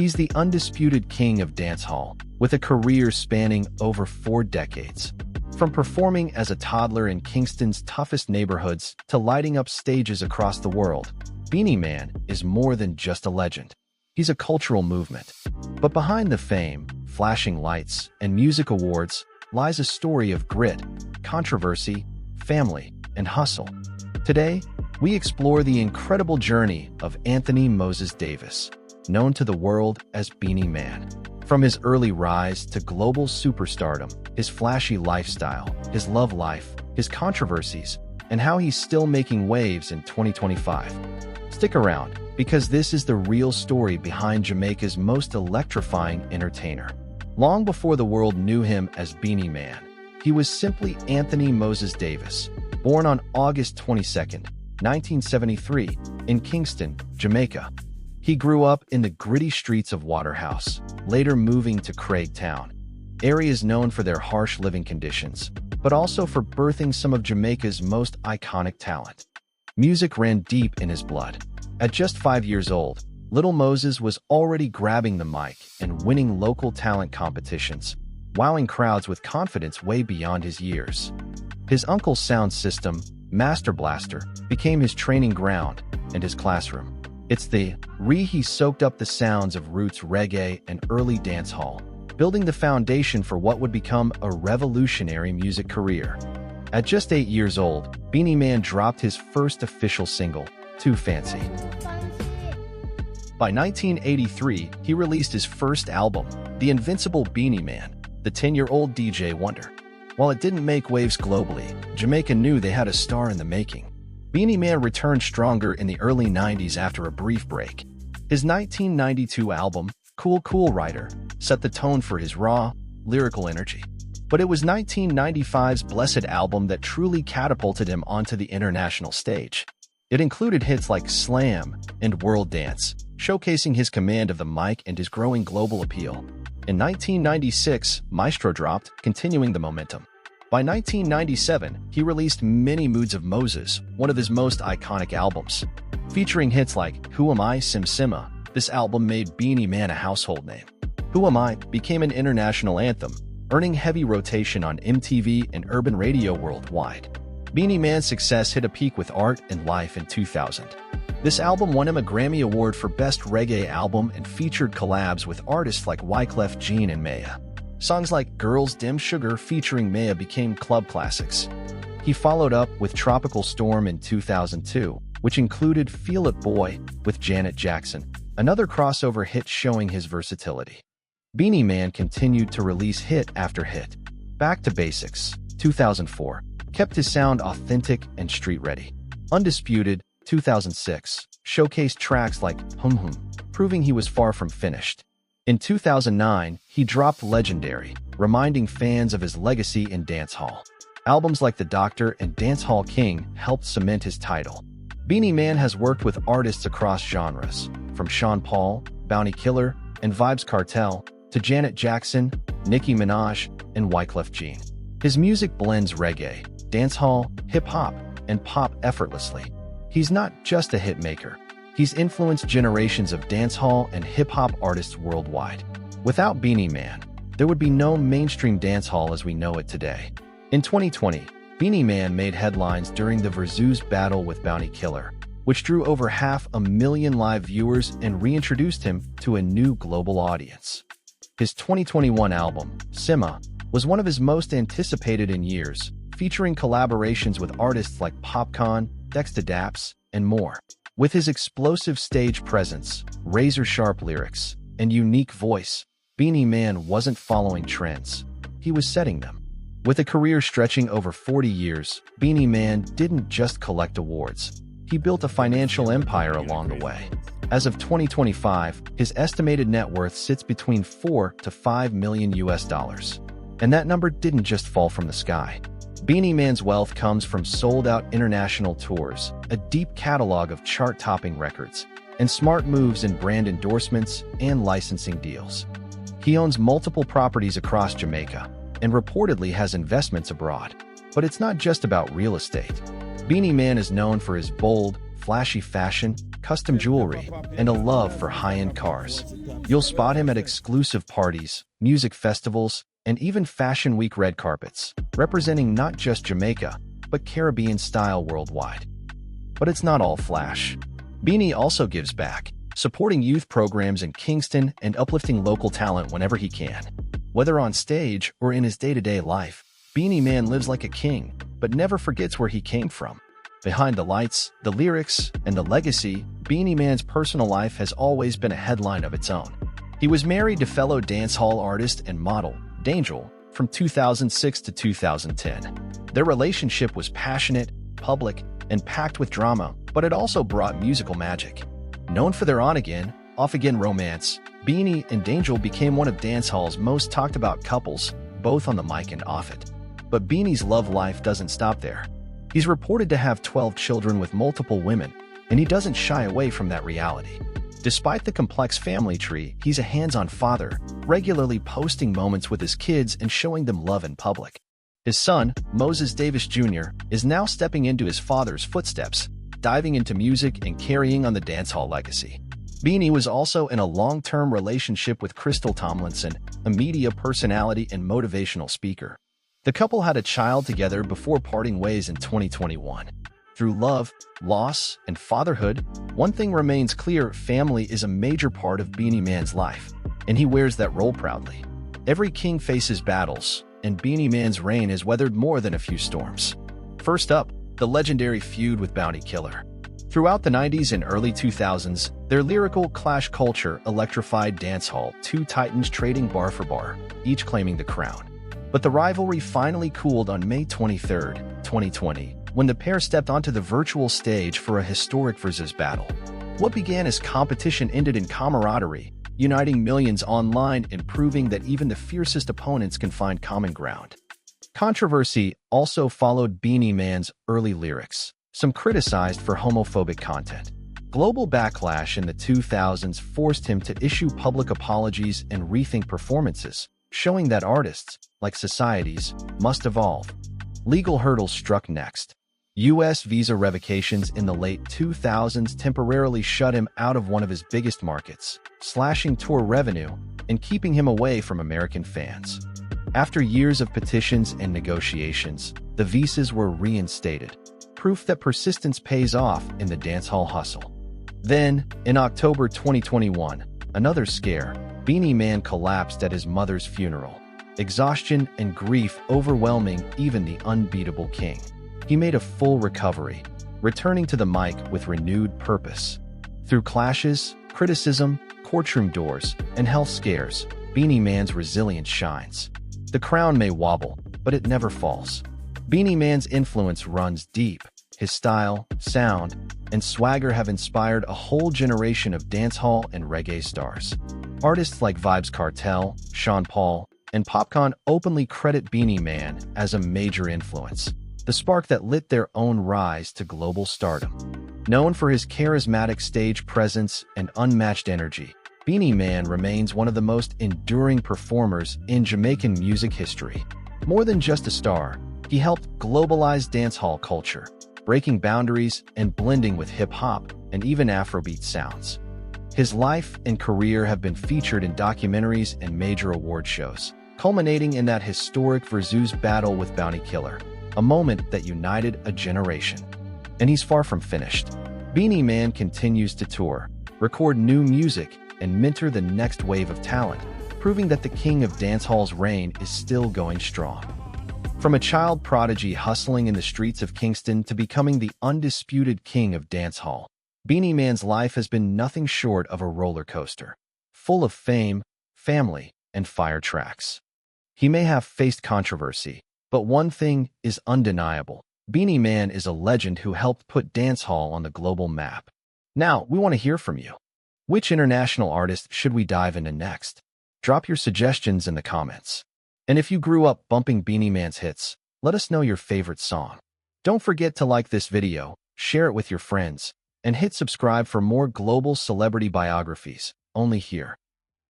He's the undisputed king of dancehall, with a career spanning over 4 decades. From performing as a toddler in Kingston's toughest neighborhoods to lighting up stages across the world, Beenie Man is more than just a legend. He's a cultural movement. But behind the fame, flashing lights, and music awards lies a story of grit, controversy, family, and hustle. Today, we explore the incredible journey of Anthony Moses Davis, known to the world as Beenie Man. From his early rise to global superstardom, his flashy lifestyle, his love life, his controversies, and how he's still making waves in 2025. Stick around, because this is the real story behind Jamaica's most electrifying entertainer. Long before the world knew him as Beenie Man, he was simply Anthony Moses Davis, born on August 22, 1973, in Kingston, Jamaica. He grew up in the gritty streets of Waterhouse, later moving to Craigtown, areas known for their harsh living conditions, but also for birthing some of Jamaica's most iconic talent. Music ran deep in his blood. At just 5 years old, little Moses was already grabbing the mic and winning local talent competitions, wowing crowds with confidence way beyond his years. His uncle's sound system, Master Blaster, became his training ground and his classroom. It's the he soaked up the sounds of roots reggae and early dancehall, building the foundation for what would become a revolutionary music career. At just 8 years old, Beenie Man dropped his first official single, Too Fancy. By 1983, he released his first album, The Invincible Beenie Man, the 10-year-old DJ wonder. While it didn't make waves globally, Jamaica knew they had a star in the making. Beenie Man returned stronger in the early 90s after a brief break. His 1992 album, Cool Cool Rider, set the tone for his raw, lyrical energy. But it was 1995's Blessed album that truly catapulted him onto the international stage. It included hits like Slam and World Dance, showcasing his command of the mic and his growing global appeal. In 1996, Maestro dropped, continuing the momentum. By 1997, he released Many Moods of Moses, one of his most iconic albums. Featuring hits like Who Am I, Sim Sima, this album made Beenie Man a household name. Who Am I became an international anthem, earning heavy rotation on MTV and urban radio worldwide. Beenie Man's success hit a peak with Art and Life in 2000. This album won him a Grammy Award for Best Reggae Album and featured collabs with artists like Wyclef Jean and Maya. Songs like Girls Dim Sugar featuring Maya became club classics. He followed up with Tropical Storm in 2002, which included Feel It Boy with Janet Jackson, another crossover hit showing his versatility. Beenie Man continued to release hit after hit. Back to Basics, 2004, kept his sound authentic and street-ready. Undisputed, 2006, showcased tracks like Hum Hum, proving he was far from finished. In 2009, he dropped Legendary, reminding fans of his legacy in dancehall. Albums like The Doctor and Dancehall King helped cement his title. Beenie Man has worked with artists across genres, from Sean Paul, Bounty Killer, and Vybz Kartel, to Janet Jackson, Nicki Minaj, and Wyclef Jean. His music blends reggae, dancehall, hip-hop, and pop effortlessly. He's not just a hit maker. He's influenced generations of dancehall and hip-hop artists worldwide. Without Beenie Man, there would be no mainstream dancehall as we know it today. In 2020, Beenie Man made headlines during the Versus battle with Bounty Killer, which drew over 500,000 live viewers and reintroduced him to a new global audience. His 2021 album, Sima, was one of his most anticipated in years, featuring collaborations with artists like Popcaan, Dexta Daps, and more. With his explosive stage presence, razor-sharp lyrics, and unique voice, Beenie Man wasn't following trends. He was setting them. With a career stretching over 40 years, Beenie Man didn't just collect awards. He built a financial empire along the way. As of 2025, his estimated net worth sits between $4 to $5 million US. And that number didn't just fall from the sky. Beenie Man's wealth comes from sold-out international tours, a deep catalog of chart-topping records, and smart moves in brand endorsements and licensing deals. He owns multiple properties across Jamaica and reportedly has investments abroad. But it's not just about real estate. Beenie Man is known for his bold, flashy fashion, custom jewelry, and a love for high-end cars. You'll spot him at exclusive parties, music festivals, and even Fashion Week red carpets, representing not just Jamaica, but Caribbean style worldwide. But it's not all flash. Beenie also gives back, supporting youth programs in Kingston and uplifting local talent whenever he can. Whether on stage or in his day-to-day life, Beenie Man lives like a king, but never forgets where he came from. Behind the lights, the lyrics, and the legacy, Beenie Man's personal life has always been a headline of its own. He was married to fellow dancehall artist and model, Dancehall, from 2006 to 2010. Their relationship was passionate, public, and packed with drama, but it also brought musical magic. Known for their on-again, off-again romance, Beenie and Dancehall became one of dancehall's most talked-about couples, both on the mic and off it. But Beenie's love life doesn't stop there. He's reported to have 12 children with multiple women, and he doesn't shy away from that reality. Despite the complex family tree, he's a hands-on father, regularly posting moments with his kids and showing them love in public. His son, Moses Davis Jr., is now stepping into his father's footsteps, diving into music and carrying on the dancehall legacy. Beenie was also in a long-term relationship with Crystal Tomlinson, a media personality and motivational speaker. The couple had a child together before parting ways in 2021. Through love, loss, and fatherhood, one thing remains clear: family is a major part of Beenie Man's life, and he wears that role proudly. Every king faces battles, and Beenie Man's reign has weathered more than a few storms. First up, the legendary feud with Bounty Killer. Throughout the 90s and early 2000s, their lyrical clash culture electrified dancehall, two titans trading bar for bar, each claiming the crown. But the rivalry finally cooled on May 23, 2020, when the pair stepped onto the virtual stage for a historic versus battle. What began as competition ended in camaraderie, uniting millions online and proving that even the fiercest opponents can find common ground. Controversy also followed Beenie Man's early lyrics, some criticized for homophobic content. Global backlash in the 2000s forced him to issue public apologies and rethink performances, showing that artists, like societies, must evolve. Legal hurdles struck next. U.S. visa revocations in the late 2000s temporarily shut him out of one of his biggest markets, slashing tour revenue and keeping him away from American fans. After years of petitions and negotiations, the visas were reinstated, proof that persistence pays off in the dancehall hustle. Then, in October 2021, another scare: Beenie Man collapsed at his mother's funeral. Exhaustion and grief overwhelming even the unbeatable king. He made a full recovery, returning to the mic with renewed purpose. Through clashes, criticism, courtroom doors, and health scares, Beenie Man's resilience shines. The crown may wobble, but it never falls. Beenie Man's influence runs deep. His style, sound, and swagger have inspired a whole generation of dancehall and reggae stars. Artists like Vybz Kartel, Sean Paul, and Popcaan openly credit Beenie Man as a major influence, the spark that lit their own rise to global stardom. Known for his charismatic stage presence and unmatched energy, Beenie Man remains one of the most enduring performers in Jamaican music history. More than just a star, he helped globalize dancehall culture, breaking boundaries and blending with hip-hop and even Afrobeat sounds. His life and career have been featured in documentaries and major award shows, culminating in that historic versus battle with Bounty Killer, a moment that united a generation. And he's far from finished. Beenie Man continues to tour, record new music, and mentor the next wave of talent, proving that the king of dancehall's reign is still going strong. From a child prodigy hustling in the streets of Kingston to becoming the undisputed king of dancehall, Beenie Man's life has been nothing short of a roller coaster, full of fame, family, and fire tracks. He may have faced controversy, but one thing is undeniable: Beenie Man is a legend who helped put dancehall on the global map. Now, we want to hear from you. Which international artist should we dive into next? Drop your suggestions in the comments. And if you grew up bumping Beenie Man's hits, let us know your favorite song. Don't forget to like this video, share it with your friends, and hit subscribe for more global celebrity biographies, only here.